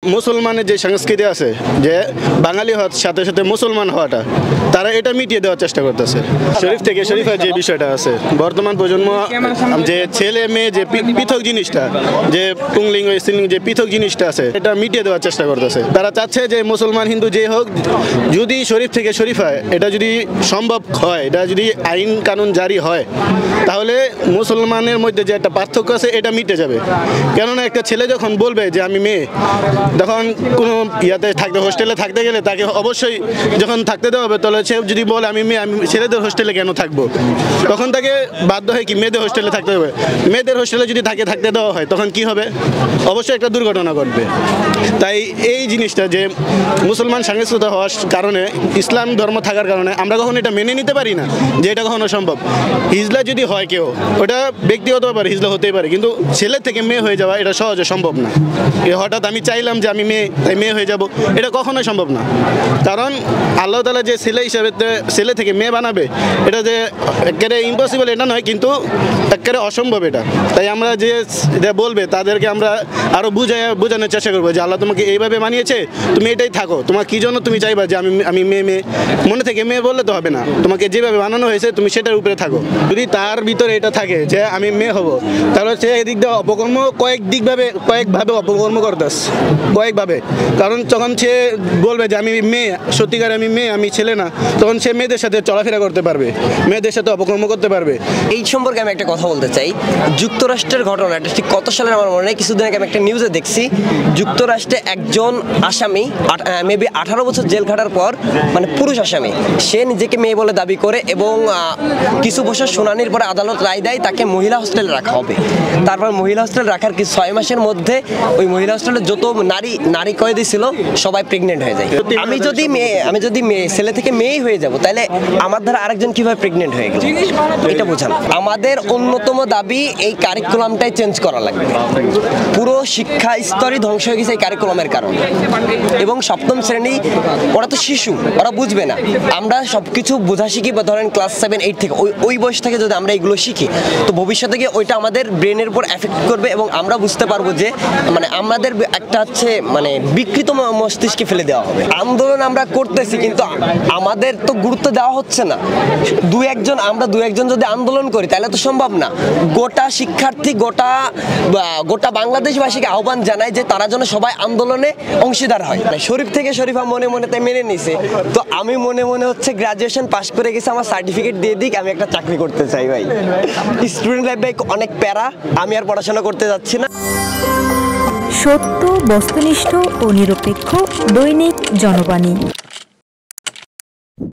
মুসলমানের যে সংস্কৃতি আছে যে বাঙালি হওয়ার সাথে সাথে মুসলমান হওয়াটা তারা এটা মিটিয়ে দেওয়ার চেষ্টা করতেছে। শরীফ থেকে শরীফের যে বিষয়টা আছে বর্তমান প্রজন্ম যে ছেলে মেয়ে যে পৃথক জিনিসটা যে পুংলিঙ্গ স্ত্রীলিঙ্গ যে পৃথক জিনিসটা আছে এটা মিটিয়ে দেওয়ার চেষ্টা করতেছে। তারা চাচ্ছে যে মুসলমান হিন্দু যে হোক যদি শরীফ থেকে শরীফ হয় এটা যদি সম্ভব হয় এটা যদি আইন কানুন জারি হয় তাহলে মুসলমানের মধ্যে যে একটা পার্থক্য আছে এটা মিটে যাবে। কেননা একটা ছেলে যখন বলবে যে আমি মেয়ে তখন কোনো ইয়াতে থাকতে হোস্টেলে থাকতে গেলে তাকে অবশ্যই যখন থাকতে দেওয়া হবে তাহলে সে যদি বলে আমি মেয়ে আমি ছেলেদের হোস্টেলে কেন থাকবো তখন তাকে বাধ্য হয় কি মেয়েদের হোস্টেলে থাকতে হবে। মেয়েদের হোস্টেলে যদি তাকে থাকতে দেওয়া হয় তখন কি হবে অবশ্যই একটা দুর্ঘটনা ঘটবে। তাই এই জিনিসটা যে মুসলমান সংস্কৃতি হওয়ার কারণে ইসলাম ধর্ম থাকার কারণে আমরা কখনো এটা মেনে নিতে পারি না যে এটা কখনো সম্ভব। হিজলা যদি হয় কেউ ওটা ব্যক্তিগত ব্যাপার হিজলা হতেই পারে কিন্তু ছেলে থেকে মেয়ে হয়ে যাওয়া এটা সহজে সম্ভব না। হঠাৎ আমি চাইলাম যে আমি মেয়ে তাই মেয়ে হয়ে যাব এটা কখনোই সম্ভব না। কারণ আল্লাহ তাআলা যে ছেলে হিসাবে ছেলে থেকে মেয়ে বানাবে এটা যে একেবারে ইম্পসিবল এটা নয় কিন্তু একেবারে অসম্ভব এটা। তাই আমরা যে বলবে তাদেরকে আমরা আরও বোঝানোর চেষ্টা করবো যে আল্লাহ তোমাকে এইভাবে বানিয়েছে তুমি এটাই থাকো তোমার কী জন্য তুমি চাইবা যে আমি মেয়ে মনে থেকে মেয়ে বললে তো হবে না তোমাকে যেভাবে বানানো হয়েছে তুমি সেটার উপরে থাকো। যদি তার ভিতরে এটা থাকে যে আমি মেয়ে হব তাহলে সে এদিক দিয়ে অপকর্ম কয়েকভাবে অপকর্ম করতেছে কয়েকভাবে। কারণ যখন সে বলবে যে আমি মেয়ে সত্যিকার আমি মেয়ে আমি ছেলে না তখন সে মেয়েদের সাথে চলাফেরা করতে পারবে মেয়েদের সাথে অপকর্ম করতে পারবে। এই সম্পর্কে আমি একটা কথা বলতে চাই। যুক্তরাষ্ট্রের ঘটনাটা ঠিক কত সালের আমার মনে নেই কিছুদিন আগে আমি একটা নিউজে দেখছি যুক্তরাষ্ট্রে একজন আসামি মেবি 18 বছর জেল খাটার পর মানে পুরুষ আসামি সে নিজেকে মেয়ে বলে দাবি করে এবং কিছু বছর শুনানির পরে আদালত রায় দেয় তাকে মহিলা হোস্টেলে রাখা হবে। তারপর মহিলা হোস্টেলে রাখার কি 6 মাসের মধ্যে ওই মহিলা হোস্টেলে যত নারী কয়েদি ছিল সবাই প্রেগনেন্ট হয়ে যায়। আমি যদি মেয়ে ছেলে থেকে মেয়েই হয়ে যাব তাহলে আমার দ্বারা আরেকজন কিভাবে প্রেগনেন্ট হয়ে গেল এটা বোঝান। আমাদের অন্যতম দাবি এই কারিকুলামটাই চেঞ্জ করা লাগবে। পুরো শিক্ষা স্তরই ধ্বংস হয়ে গেছে এই কারিকুলামের কারণে এবং সপ্তম শ্রেণী ওরা তো শিশু ওরা বুঝবে না। আমরা সবকিছু বোঝা শিখি বা ধরেন ক্লাস 7, 8 থেকে ওই বয়স থেকে যদি আমরা এগুলো শিখি তো ভবিষ্যতে গিয়ে ওইটা আমাদের ব্রেনের উপর এফেক্ট করবে এবং আমরা বুঝতে পারবো যে মানে আমাদের একটা হচ্ছে মানে বিকৃত মস্তিষ্কে ফেলে দেওয়া হবে। আন্দোলন আমরা করতেছি কিন্তু আমাদের তো গুরুত্ব দেওয়া হচ্ছে না। আমরা দু একজন যদি আন্দোলন করি তাহলে তো সম্ভব না। গোটা শিক্ষার্থী গোটা বাংলাদেশবাসীকে আহ্বান জানায় যে তারা যেন সবাই আন্দোলনে অংশীদার হয়। শরীফ থেকে শরীফা মনে মনে তাই মেনে নিছে তো আমি মনে মনে হচ্ছে গ্রাজুয়েশন পাস করে গেছি আমার সার্টিফিকেট দিয়ে দিক আমি একটা চাকরি করতে চাই ভাই। স্টুডেন্ট লাইফে অনেক প্যারা আমি আর পড়াশোনা করতে যাচ্ছি না। সত্য বস্তুনিষ্ঠ ও নিরপেক্ষ দৈনিক জনবাণী।